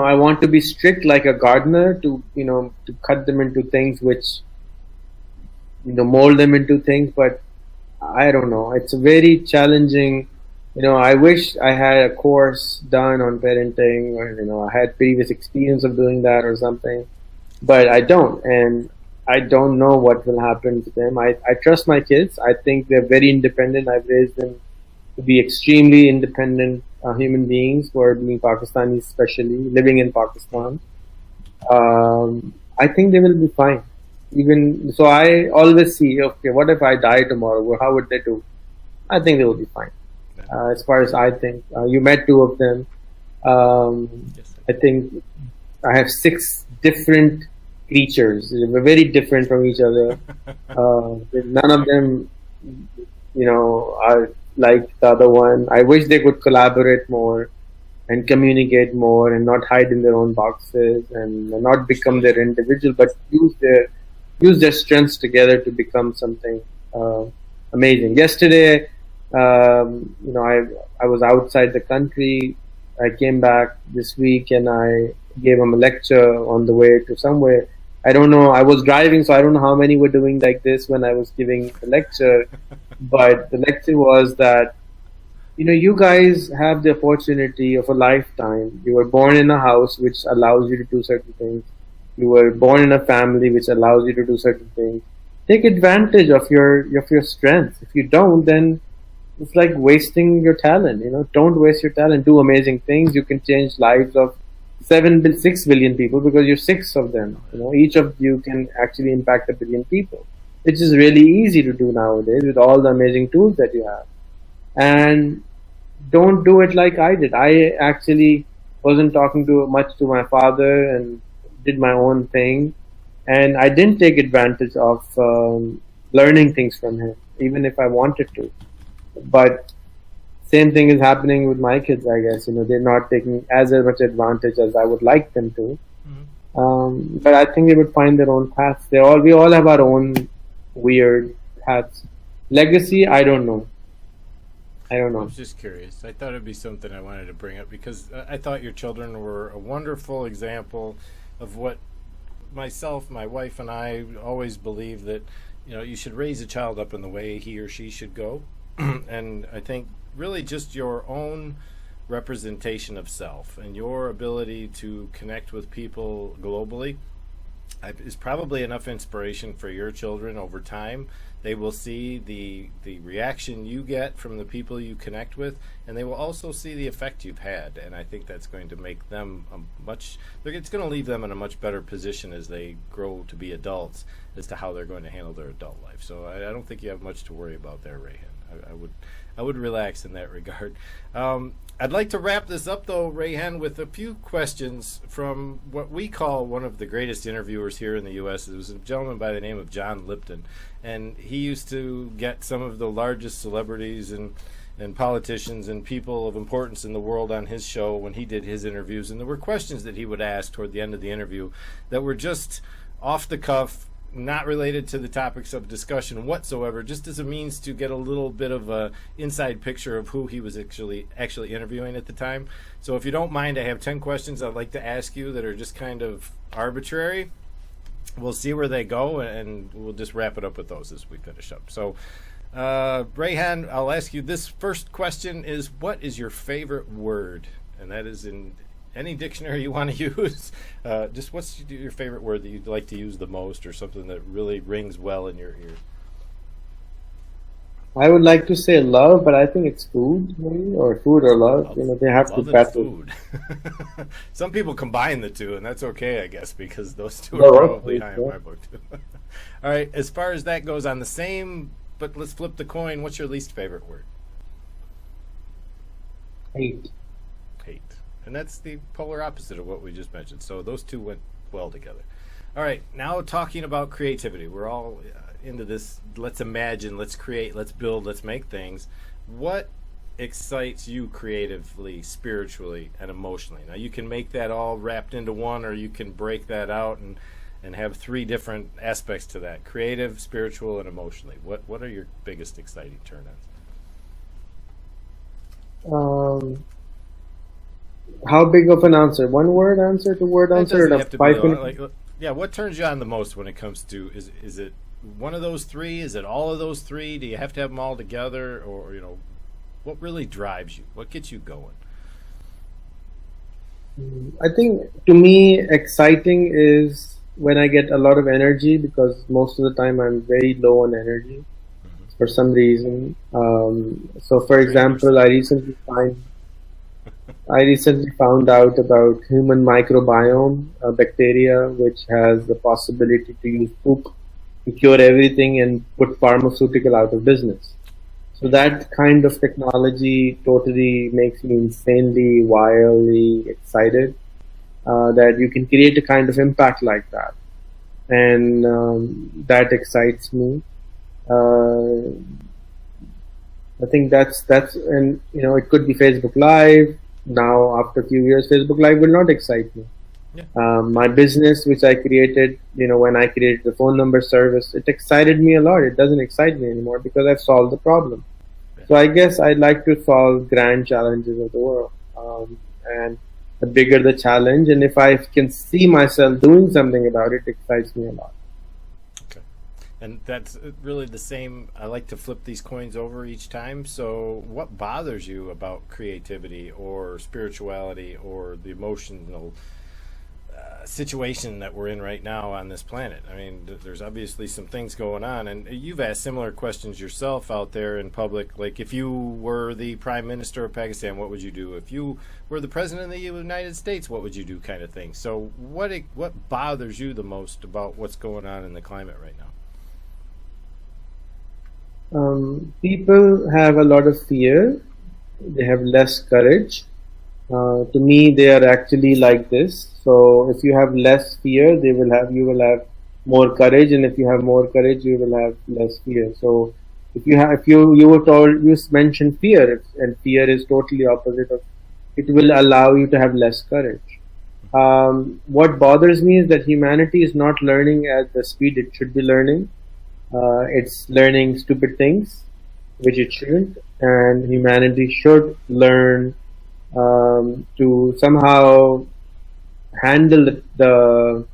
I want to be strict like a gardener to cut them into things which mold them into things. But I don't know. It's a very challenging. I wish I had a course done on parenting, or I had previous experience of doing that or something, but I don't, and I don't know what will happen to them. I trust my kids. I think they're very independent. I've raised them to be extremely independent human beings who are being Pakistanis, especially living in Pakistan. I think they will be fine. Even so, I always see, okay, what if I die tomorrow? Well, how would they do? I think they will be fine. As far as I think, you met 2 of them. Yes, I think I have 6 different creatures. They're very different from each other. None of them, are like the other one. I wish they could collaborate more and communicate more and not hide in their own boxes and not become their individual, but use their strengths together to become something amazing. Yesterday, I was outside the country. I came back this week and I gave them a lecture on the way to somewhere. I don't know. I was driving, so I don't know how many were doing like this when I was giving the lecture. But the lecture was that, you guys have the opportunity of a lifetime. You were born in a house which allows you to do certain things. You were born in a family which allows you to do certain things. Take advantage of your strengths. If you don't, then it's like wasting your talent. Don't waste your talent. Do amazing things. You can change lives of 6 billion people because you're 6 of them. Each of you can actually impact 1 billion people, which is really easy to do nowadays with all the amazing tools that you have. And don't do it like I did. I actually wasn't talking much to my father and did my own thing, and I didn't take advantage of learning things from him, even if I wanted to. But same thing is happening with my kids, I guess. They're not taking as much advantage as I would like them to. But I think they would find their own paths. We all have our own weird paths. Legacy, I don't know. I was just curious. I thought it'd be something I wanted to bring up because I thought your children were a wonderful example of what myself, my wife, and I always believe that you should raise a child up in the way he or she should go. And I think really just your own representation of self and your ability to connect with people globally is probably enough inspiration for your children over time. They will see the reaction you get from the people you connect with, and they will also see the effect you've had. And I think that's going to make them it's going to leave them in a much better position as they grow to be adults as to how they're going to handle their adult life. So I don't think you have much to worry about there, Rayhan. I would relax in that regard. I'd like to wrap this up, though, Rayhan, with a few questions from what we call one of the greatest interviewers here in the U.S. It was a gentleman by the name of John Lipton, and he used to get some of the largest celebrities and politicians and people of importance in the world on his show when he did his interviews. And there were questions that he would ask toward the end of the interview that were just off the cuff, not related to the topics of discussion whatsoever, just as a means to get a little bit of a inside picture of who he was actually interviewing at the time. So if you don't mind, I have 10 questions I'd like to ask you that are just kind of arbitrary. We'll see where they go, and we'll just wrap it up with those as we finish up. So Rayhan, I'll ask you this first question is, what is your favorite word? And that is in any dictionary you want to use. Just what's your favorite word that you'd like to use the most, or something that really rings well in your ear? I would like to say love, but I think it's food, maybe, or food or love. They have to battle. Food. Some people combine the two, and that's okay, I guess, because those two are probably high in my book too. All right, as far as that goes, on the same, but let's flip the coin. What's your least favorite word? Hate. And that's the polar opposite of what we just mentioned. So those two went well together. All right, now talking about creativity. We're all into this. Let's imagine, let's create, let's build, let's make things. What excites you creatively, spiritually, and emotionally? Now, you can make that all wrapped into one, or you can break that out and have three different aspects to that: creative, spiritual, and emotionally. What are your biggest exciting turn-ons? How big of an answer? One word answer, two word answer? What turns you on the most when it comes to, is it one of those three? Is it all of those three? Do you have to have them all together? Or, what really drives you? What gets you going? I think, to me, exciting is when I get a lot of energy, because most of the time I'm very low on energy for some reason. So, for example, I recently found out about human microbiome, a bacteria which has the possibility to use poop to cure everything and put pharmaceutical out of business. So that kind of technology totally makes me insanely, wildly excited that you can create a kind of impact like that. And that excites me. I think that's and it could be Facebook Live. Now, after a few years, Facebook Live will not excite me. Yeah. My business, which I created, when I created the phone number service, it excited me a lot. It doesn't excite me anymore because I've solved the problem. Yeah. So I guess I'd like to solve grand challenges of the world. And the bigger the challenge, and if I can see myself doing something about it, it excites me a lot. And that's really the same. I like to flip these coins over each time. So what bothers you about creativity or spirituality or the emotional situation that we're in right now on this planet? I mean, there's obviously some things going on, and you've asked similar questions yourself out there in public. Like, if you were the Prime Minister of Pakistan, what would you do? If you were the President of the United States, what would you do, kind of thing. So what bothers you the most about what's going on in the climate right now? People have a lot of fear. They have less courage. To me, they are actually like this. So if you have less fear, you will have more courage, and if you have more courage, you will have less fear. So if you were told, you mentioned fear, and fear is totally opposite of, it will allow you to have less courage. What bothers me is that humanity is not learning at the speed it should be learning. It's learning stupid things, which it shouldn't, and humanity should learn to somehow handle the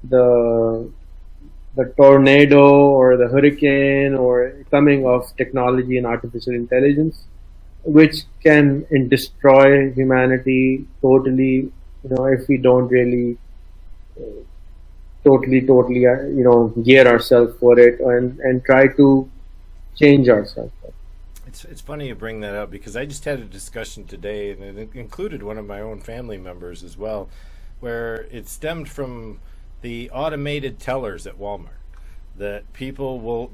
the tornado or the hurricane or coming of technology and artificial intelligence, which can destroy humanity totally. If we don't really totally gear ourselves for it and try to change ourselves. It's funny you bring that up, because I just had a discussion today, and it included one of my own family members as well, where it stemmed from the automated tellers at Walmart. That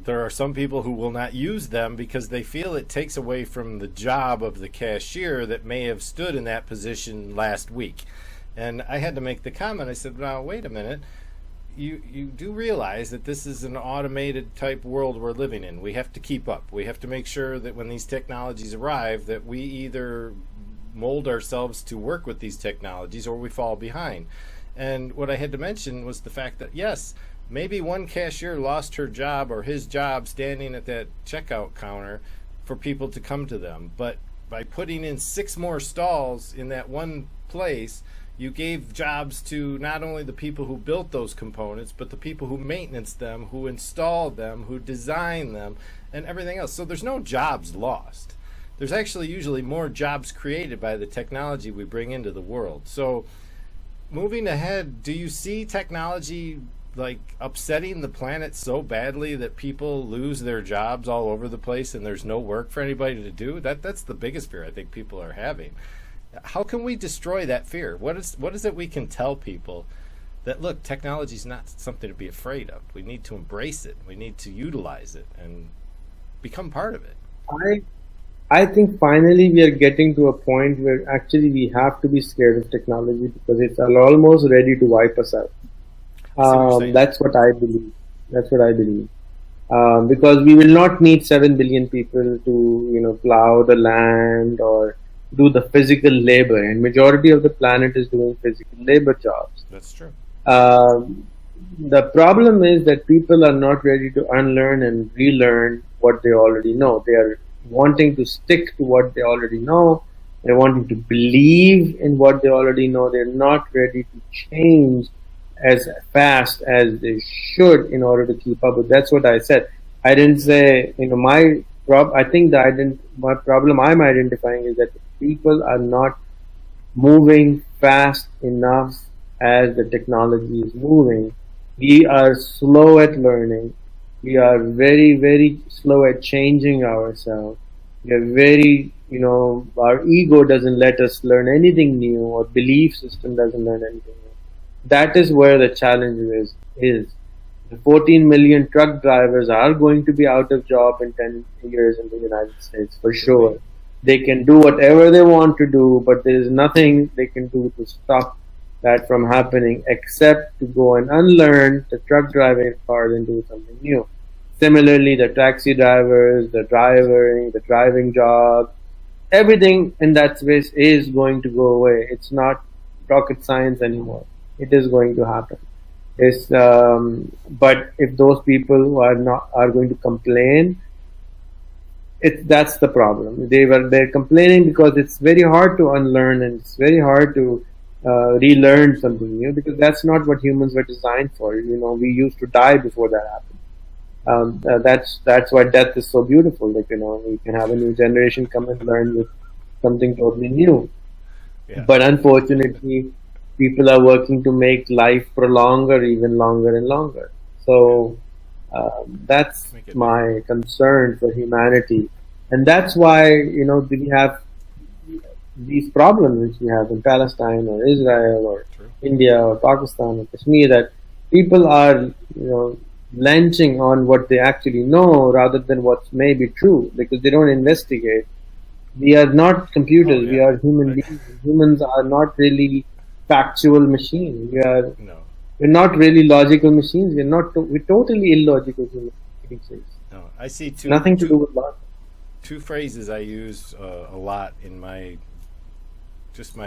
there are some people who will not use them because they feel it takes away from the job of the cashier that may have stood in that position last week. And I had to make the comment. I said, "Now wait a minute. You do realize that this is an automated type world we're living in. We have to keep up. We have to make sure that when these technologies arrive, that we either mold ourselves to work with these technologies or we fall behind." And what I had to mention was the fact that, yes, maybe one cashier lost her job or his job standing at that checkout counter for people to come to them. But by putting in 6 more stalls in that one place, you gave jobs to not only the people who built those components, but the people who maintenance them, who installed them, who designed them, and everything else. So there's no jobs lost. There's actually usually more jobs created by the technology we bring into the world. So moving ahead, do you see technology like upsetting the planet so badly that people lose their jobs all over the place and there's no work for anybody to do? That's the biggest fear I think people are having. How can we destroy that fear? What is it we can tell people that, look, technology is not something to be afraid of. We need to embrace it. We need to utilize it and become part of it. I think finally we are getting to a point where actually we have to be scared of technology because it's almost ready to wipe us out. That's what I believe. Because we will not need 7 billion people to plow the land or do the physical labor, and majority of the planet is doing physical labor jobs. That's true. The problem is that people are not ready to unlearn and relearn what they already know. They are wanting to stick to what they already know. They're wanting to believe in what they already know. They're not ready to change as fast as they should in order to keep up with. That's what I said. I didn't say, I think my problem I'm identifying is that people are not moving fast enough as the technology is moving. We are slow at learning. We are very, very slow at changing ourselves. We are very, our ego doesn't let us learn anything new, or belief system doesn't learn anything new. That is where the challenge is. The 14 million truck drivers are going to be out of job in 10 years in the United States, for sure. They can do whatever they want to do, but there is nothing they can do to stop that from happening except to go and unlearn the truck driving part and do something new. Similarly, the taxi drivers, the driving job, everything in that space is going to go away. It's not rocket science anymore. It is going to happen. But if those people who are going to complain, that's the problem. They're complaining because it's very hard to unlearn and it's very hard to relearn something new, because that's not what humans were designed for. We used to die before that happened. That's why death is so beautiful. We can have a new generation come and learn with something totally new. Yeah. But unfortunately, people are working to make life prolong even longer and longer. So that's my concern for humanity, and that's why we have these problems which we have in Palestine or Israel or India or Pakistan or Kashmir, that people are lynching on what they actually know rather than what may be true, because they don't investigate. We are not computers. We are human beings. Humans are not really factual machines. We're not really logical machines. We're totally illogical human beings. No, I see Nothing to do with logic. two phrases I use a lot in my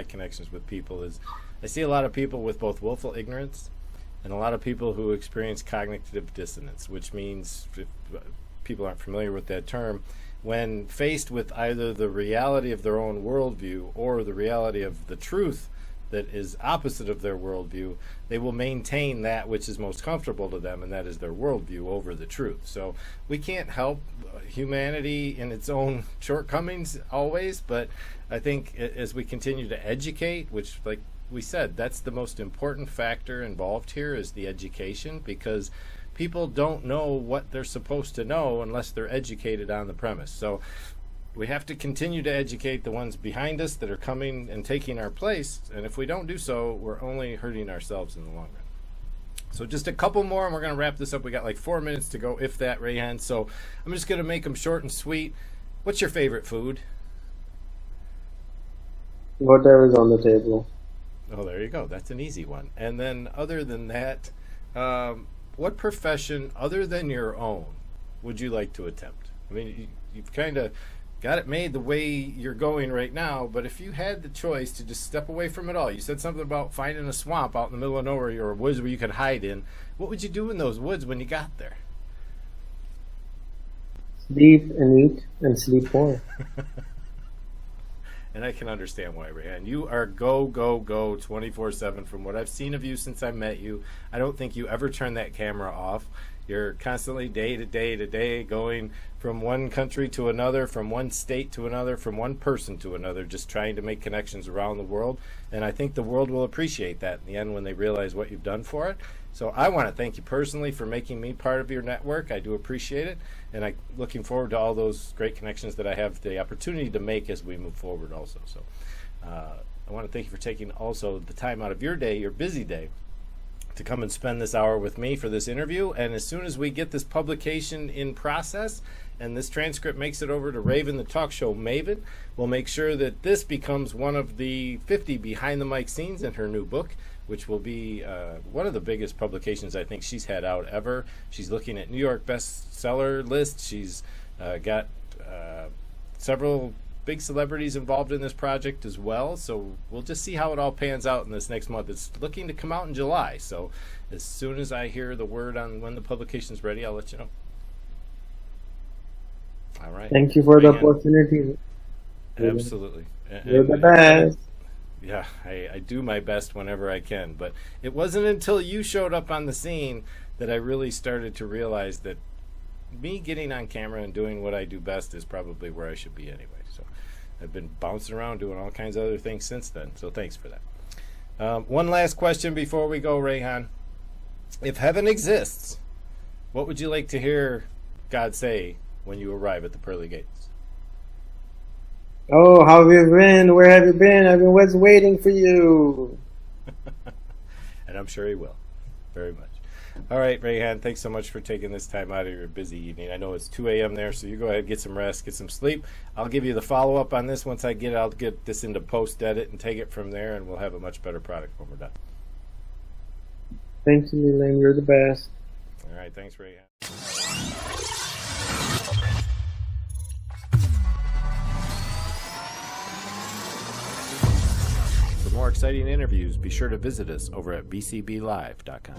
connections with people is I see a lot of people with both willful ignorance and a lot of people who experience cognitive dissonance, which means, if people aren't familiar with that term, when faced with either the reality of their own worldview or the reality of the truth that is opposite of their worldview, they will maintain that which is most comfortable to them, and that is their worldview over the truth. So we can't help humanity in its own shortcomings always, but I think as we continue to educate, which, like we said, that's the most important factor involved here, is the education, because people don't know what they're supposed to know unless they're educated on the premise. So we have to continue to educate the ones behind us that are coming and taking our place, and if we don't do so, we're only hurting ourselves in the long run. So just a couple more and we're going to wrap this up. We got like 4 minutes to go, if that, Rayhan. So I'm just going to make them short and sweet. What's your favorite food? Whatever's on the table. Oh, there you go. That's an easy one. And then other than that, what profession other than your own would you like to attempt? I mean, you've kind of got it made the way you're going right now, but if you had the choice to just step away from it all, you said something about finding a swamp out in the middle of nowhere or woods where you could hide in. What would you do in those woods when you got there? Sleep and eat and sleep more. And I can understand why, Rayhan. You are go, go, go 24/7 from what I've seen of you since I met you. I don't think you ever turn that camera off. You're constantly day to day to day going from one country to another, from one state to another, from one person to another, just trying to make connections around the world. And I think the world will appreciate that in the end when they realize what you've done for it. So I want to thank you personally for making me part of your network. I do appreciate it. And I'm looking forward to all those great connections that I have the opportunity to make as we move forward also. So I want to thank you for taking also the time out of your day, your busy day, to come and spend this hour with me for this interview. And as soon as we get this publication in process and this transcript makes it over to Raven, the talk show maven, we'll make sure that this becomes one of the 50 behind the mic scenes in her new book, which will be one of the biggest publications I think she's had out ever. She's looking at New York bestseller list. She's got several big celebrities involved in this project as well. So we'll just see how it all pans out in this next month. It's looking to come out in July. So as soon as I hear the word on when the publication's ready, I'll let you know. All right. Thank you for the opportunity. Absolutely. You're the best. Yeah, I do my best whenever I can. But it wasn't until you showed up on the scene that I really started to realize that me getting on camera and doing what I do best is probably where I should be anyway. So I've been bouncing around doing all kinds of other things since then. So thanks for that. One last question before we go, Rayhan. If heaven exists, what would you like to hear God say when you arrive at the pearly gates? Oh, how have you been? Where have you been? I've been waiting for you. And I'm sure he will. Very much. All right, Rayhan, thanks so much for taking this time out of your busy evening. I know it's 2 a.m. there, so you go ahead, get some rest, get some sleep. I'll give you the follow-up on this. Once I get it, I'll get this into post-edit and take it from there, and we'll have a much better product when we're done. Thank you, Leland. You're the best. All right, thanks, Rayhan. For more exciting interviews, be sure to visit us over at bcblive.com.